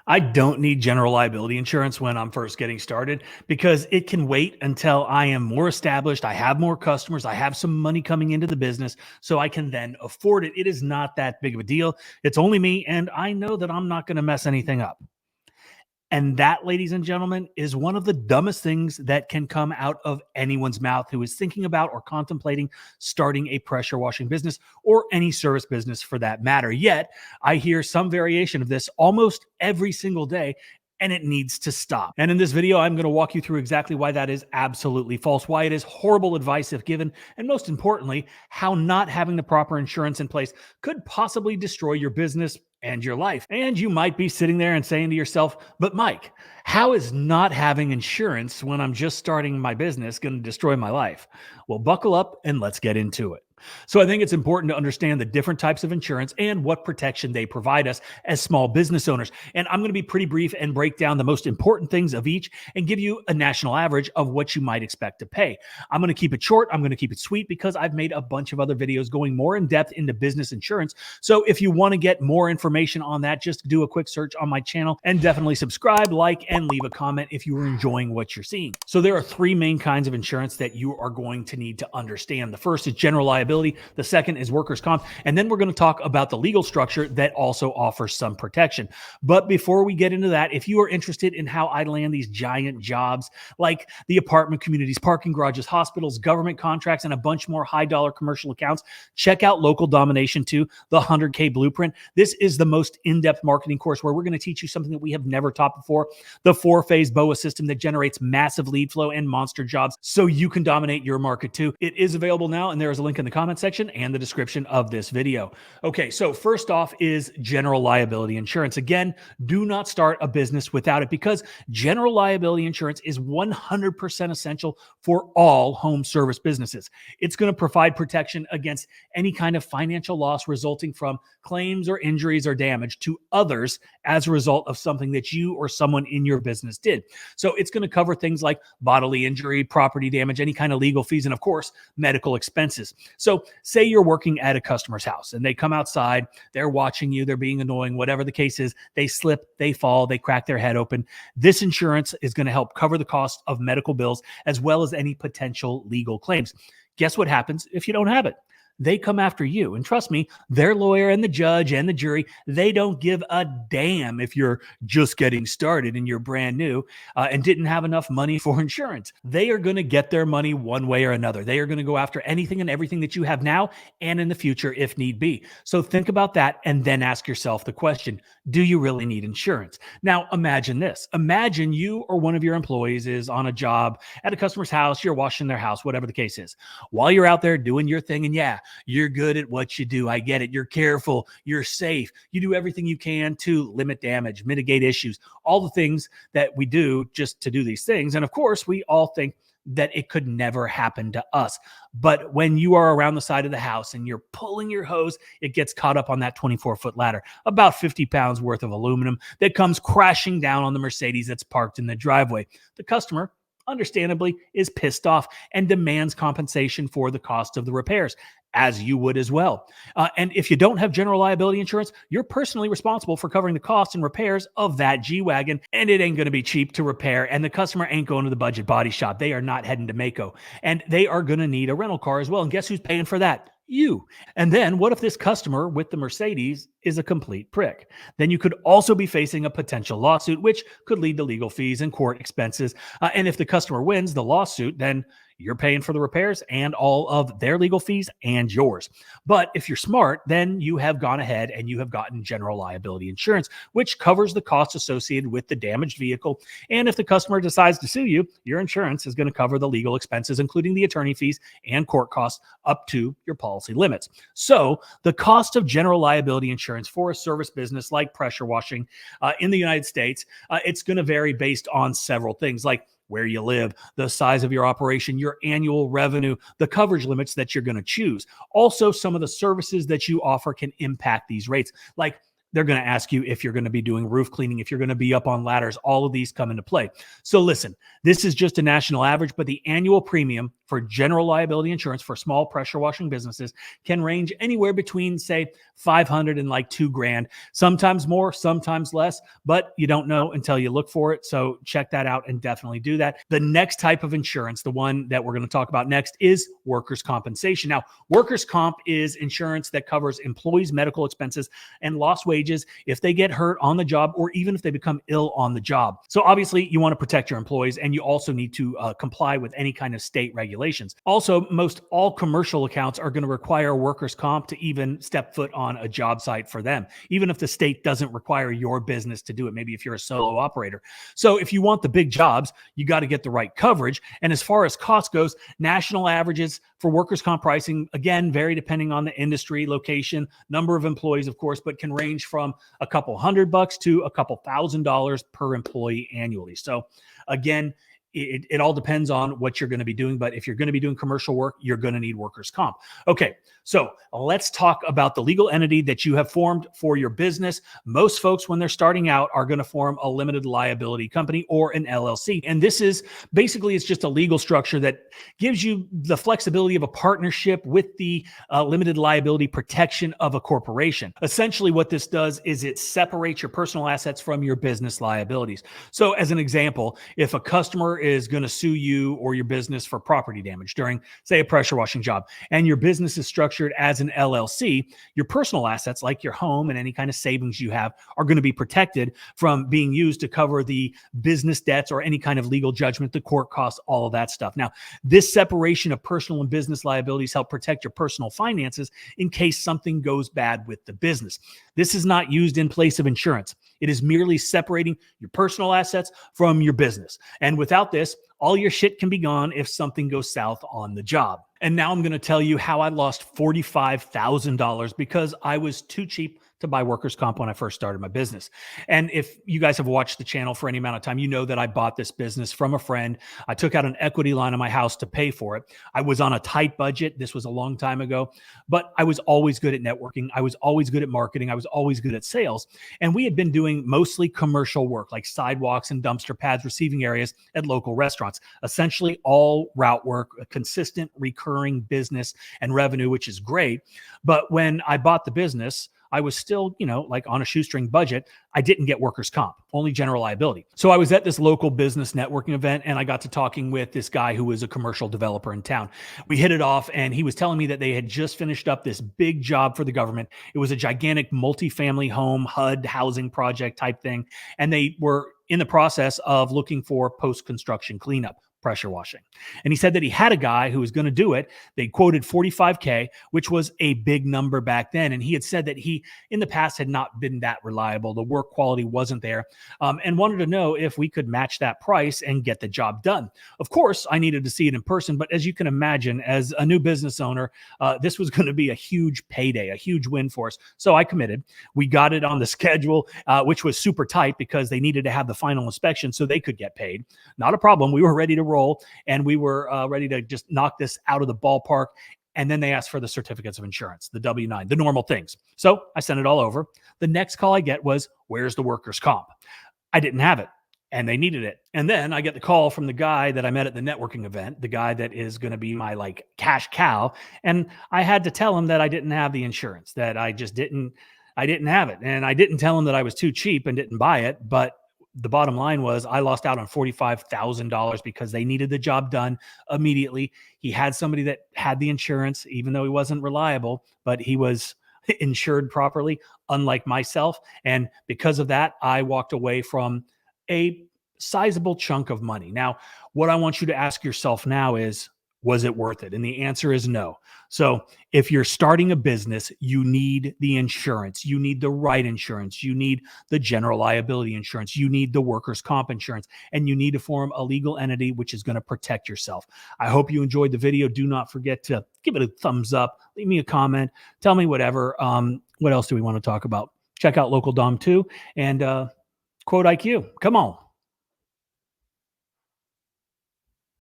I don't need general liability insurance when I'm first getting started because it can wait until I am more established. I have more customers. I have some money coming into the business so I can then afford it. It is not that big of a deal. It's only me, and I know that I'm not going to mess anything up. And that, ladies and gentlemen, is one of the dumbest things that can come out of anyone's mouth who is thinking about or contemplating starting a pressure washing business or any service business for that matter. Yet, I hear some variation of this almost every single day, and it needs to stop. And in this video, I'm going to walk you through exactly why that is absolutely false, why it is horrible advice if given, and most importantly, how not having the proper insurance in place could possibly destroy your business and your life. And you might be sitting there and saying to yourself, but Mike, how is not having insurance when I'm just starting my business going to destroy my life? Well, buckle up and let's get into it. So I think it's important to understand the different types of insurance and what protection they provide us as small business owners. And I'm going to be pretty brief and break down the most important things of each and give you a national average of what you might expect to pay. I'm going to keep it short. I'm going to keep it sweet because I've made a bunch of other videos going more in depth into business insurance. So if you want to get more information on that, just do a quick search on my channel and definitely subscribe, like, and leave a comment if you are enjoying what you're seeing. So there are three main kinds of insurance that you are going to need to understand. The first is general liability. The second is workers' comp. And then we're going to talk about the legal structure that also offers some protection. But before we get into that, if you are interested in how I land these giant jobs like the apartment communities, parking garages, hospitals, government contracts, and a bunch more high dollar commercial accounts, check out Local Domination 2, the 100K Blueprint. This is the most in-depth marketing course where we're going to teach you something that we have never taught before, the 4-phase BOA system that generates massive lead flow and monster jobs so you can dominate your market too. It is available now, and there is a link in the comment section and the description of this video. Okay, so first off is general liability insurance. Again, do not start a business without it because general liability insurance is 100% essential for all home service businesses. It's going to provide protection against any kind of financial loss resulting from claims or injuries or damage to others as a result of something that you or someone in your business did. So it's going to cover things like bodily injury, property damage, any kind of legal fees, and of course, medical expenses. So say you're working at a customer's house and they come outside, they're watching you, they're being annoying, whatever the case is, they slip, they fall, they crack their head open. This insurance is going to help cover the cost of medical bills as well as any potential legal claims. Guess what happens if you don't have it? They come after you. And trust me, their lawyer and the judge and the jury, they don't give a damn if you're just getting started and you're brand new and didn't have enough money for insurance. They are going to get their money one way or another. They are going to go after anything and everything that you have now and in the future if need be. So think about that and then ask yourself the question, do you really need insurance? Now, imagine this. Imagine you or one of your employees is on a job at a customer's house, you're washing their house, whatever the case is. While you're out there doing your thing, and yeah, you're good at what you do. I get it. You're careful. You're safe. You do everything you can to limit damage, mitigate issues, all the things that we do just to do these things. And of course, we all think that it could never happen to us. But when you are around the side of the house and you're pulling your hose, it gets caught up on that 24-foot ladder, about 50 pounds worth of aluminum that comes crashing down on the Mercedes that's parked in the driveway. The customer, understandably, is pissed off and demands compensation for the cost of the repairs, as you would as well. And if you don't have general liability insurance, you're personally responsible for covering the costs and repairs of that G-Wagon, and it ain't going to be cheap to repair, and the customer ain't going to the budget body shop. They are not heading to Mako, and they are going to need a rental car as well. And guess who's paying for that? You. And then what if this customer with the Mercedes is a complete prick? Then you could also be facing a potential lawsuit, which could lead to legal fees and court expenses. And if the customer wins the lawsuit, then you're paying for the repairs and all of their legal fees and yours. But if you're smart, then you have gone ahead and you have gotten general liability insurance, which covers the costs associated with the damaged vehicle. And if the customer decides to sue you, your insurance is going to cover the legal expenses, including the attorney fees and court costs up to your policy limits. So the cost of general liability insurance for a service business like pressure washing in the United States, it's going to vary based on several things like where you live, the size of your operation, your annual revenue, the coverage limits that you're going to choose. Also, some of the services that you offer can impact these rates. Like they're going to ask you if you're going to be doing roof cleaning, if you're going to be up on ladders. All of these come into play. So listen, this is just a national average, but the annual premium for general liability insurance for small pressure washing businesses can range anywhere between, say, 500 and like 2 grand, sometimes more, sometimes less, but you don't know until you look for it. So check that out and definitely do that. The next type of insurance, the one that we're going to talk about next, is workers' compensation. Now, workers' comp is insurance that covers employees' medical expenses and lost wages if they get hurt on the job or even if they become ill on the job. So obviously you want to protect your employees, and you also need to comply with any kind of state regulations. Also, most all commercial accounts are going to require workers' comp to even step foot on a job site for them, even if the state doesn't require your business to do it. Maybe if you're a solo operator. So if you want the big jobs, you got to get the right coverage. And as far as cost goes, national averages for workers' comp pricing, again, vary depending on the industry, location, number of employees, of course, but can range from a couple $100 to a couple $1,000 per employee annually. So again, it all depends on what you're going to be doing. But if you're going to be doing commercial work, you're going to need workers' comp. Okay, so let's talk about the legal entity that you have formed for your business. Most folks, when they're starting out, are going to form a limited liability company or an LLC. And this is basically, it's just a legal structure that gives you the flexibility of a partnership with the limited liability protection of a corporation. Essentially, what this does is it separates your personal assets from your business liabilities. So as an example, if a customer is going to sue you or your business for property damage during, say, a pressure washing job, and your business is structured as an LLC, your personal assets like your home and any kind of savings you have are going to be protected from being used to cover the business debts or any kind of legal judgment, the court costs, all of that stuff. Now, this separation of personal and business liabilities help protect your personal finances in case something goes bad with the business. This is not used in place of insurance. It is merely separating your personal assets from your business. And without this, all your shit can be gone if something goes south on the job. And now I'm going to tell you how I lost $45,000 because I was too cheap to buy workers' comp when I first started my business. And if you guys have watched the channel for any amount of time, you know that I bought this business from a friend. I took out an equity line on my house to pay for it. I was on a tight budget. This was a long time ago, but I was always good at networking. I was always good at marketing. I was always good at sales. And we had been doing mostly commercial work like sidewalks and dumpster pads, receiving areas at local restaurants, essentially all route work, a consistent recurring business and revenue, which is great. But when I bought the business, I was still, like on a shoestring budget. I didn't get workers' comp, only general liability. So I was at this local business networking event and I got to talking with this guy who was a commercial developer in town. We hit it off and he was telling me that they had just finished up this big job for the government. It was a gigantic multifamily home, HUD housing project type thing. And they were in the process of looking for post-construction cleanup, pressure washing. And he said that he had a guy who was going to do it. They quoted $45K, which was a big number back then. And he had said that he, in the past, had not been that reliable. The work quality wasn't there, and wanted to know if we could match that price and get the job done. Of course, I needed to see it in person, but as you can imagine, as a new business owner, this was going to be a huge payday, a huge win for us. So I committed. We got it on the schedule, which was super tight because they needed to have the final inspection so they could get paid. Not a problem. We were ready to roll and we were ready to just knock this out of the ballpark. And then they asked for the certificates of insurance, the W-9, the normal things. So I sent it all over. The next call I get was, where's the workers' comp? I didn't have it and they needed it. And then I get the call from the guy that I met at the networking event, the guy that is going to be my cash cow. And I had to tell him that I didn't have the insurance, that I didn't have it. And I didn't tell him that I was too cheap and didn't buy it, but the bottom line was I lost out on $45,000 because they needed the job done immediately. He had somebody that had the insurance, even though he wasn't reliable, but he was insured properly, unlike myself. And because of that, I walked away from a sizable chunk of money. Now, what I want you to ask yourself now is, was it worth it? And the answer is no. So if you're starting a business, you need the insurance. You need the right insurance. You need the general liability insurance. You need the workers' comp insurance. And you need to form a legal entity which is going to protect yourself. I hope you enjoyed the video. Do not forget to give it a thumbs up. Leave me a comment. Tell me whatever. What else do we want to talk about? Check out Local Dom 2 and Quote IQ. Come on.